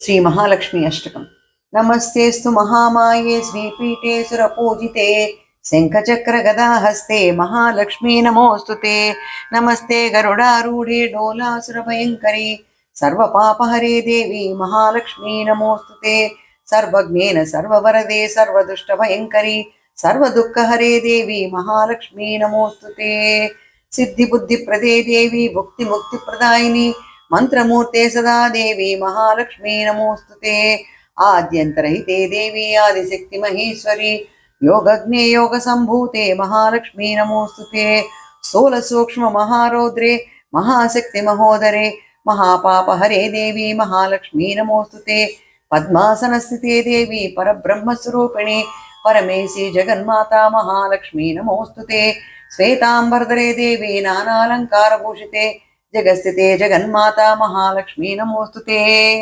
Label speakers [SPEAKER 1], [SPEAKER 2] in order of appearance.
[SPEAKER 1] श्री महालक्ष्मी अष्टकम्। नमस्तेस्तु महामाये श्रीपीठे सुरपूजिते शङ्खचक्रगदाहस्ते महालक्ष्मी नमोस्तुते। नमस्ते गरुडारूढे डोलासुरभयङ्करी सर्वपापहरे देवी महालक्ष्मी नमोस्तुते। सर्वज्ञेन सर्ववरदे सर्वदुष्टभयङ्करी सर्वदुःखहरे देवी महालक्ष्मी नमोस्तुते। सिद्धिबुद्धिप्रदे देवी भुक्तिमुक्तिप्रदायिनी मंत्रमूर्ते सदा देवी महालक्ष्मी नमोस्तुते। आद्यन्तरहिते देवी आदिशक्ति महेश्वरी योगज्ञे योगसम्भूते महालक्ष्मी नमोस्तुते। स्थूलसूक्ष्म महारौद्रे महाशक्ति महोदरे महापापहरे देवी महालक्ष्मी नमोस्तुते। पद्मासनस्थिते देवी परब्रह्मस्वरूपिणी परमेशी जगन्माता महालक्ष्मी नमोस्तुते। श्वेतांबरधरे देवी नानालंकारभूषिते जगस्थिते जगन्माता महालक्ष्मी नमोस्तुते।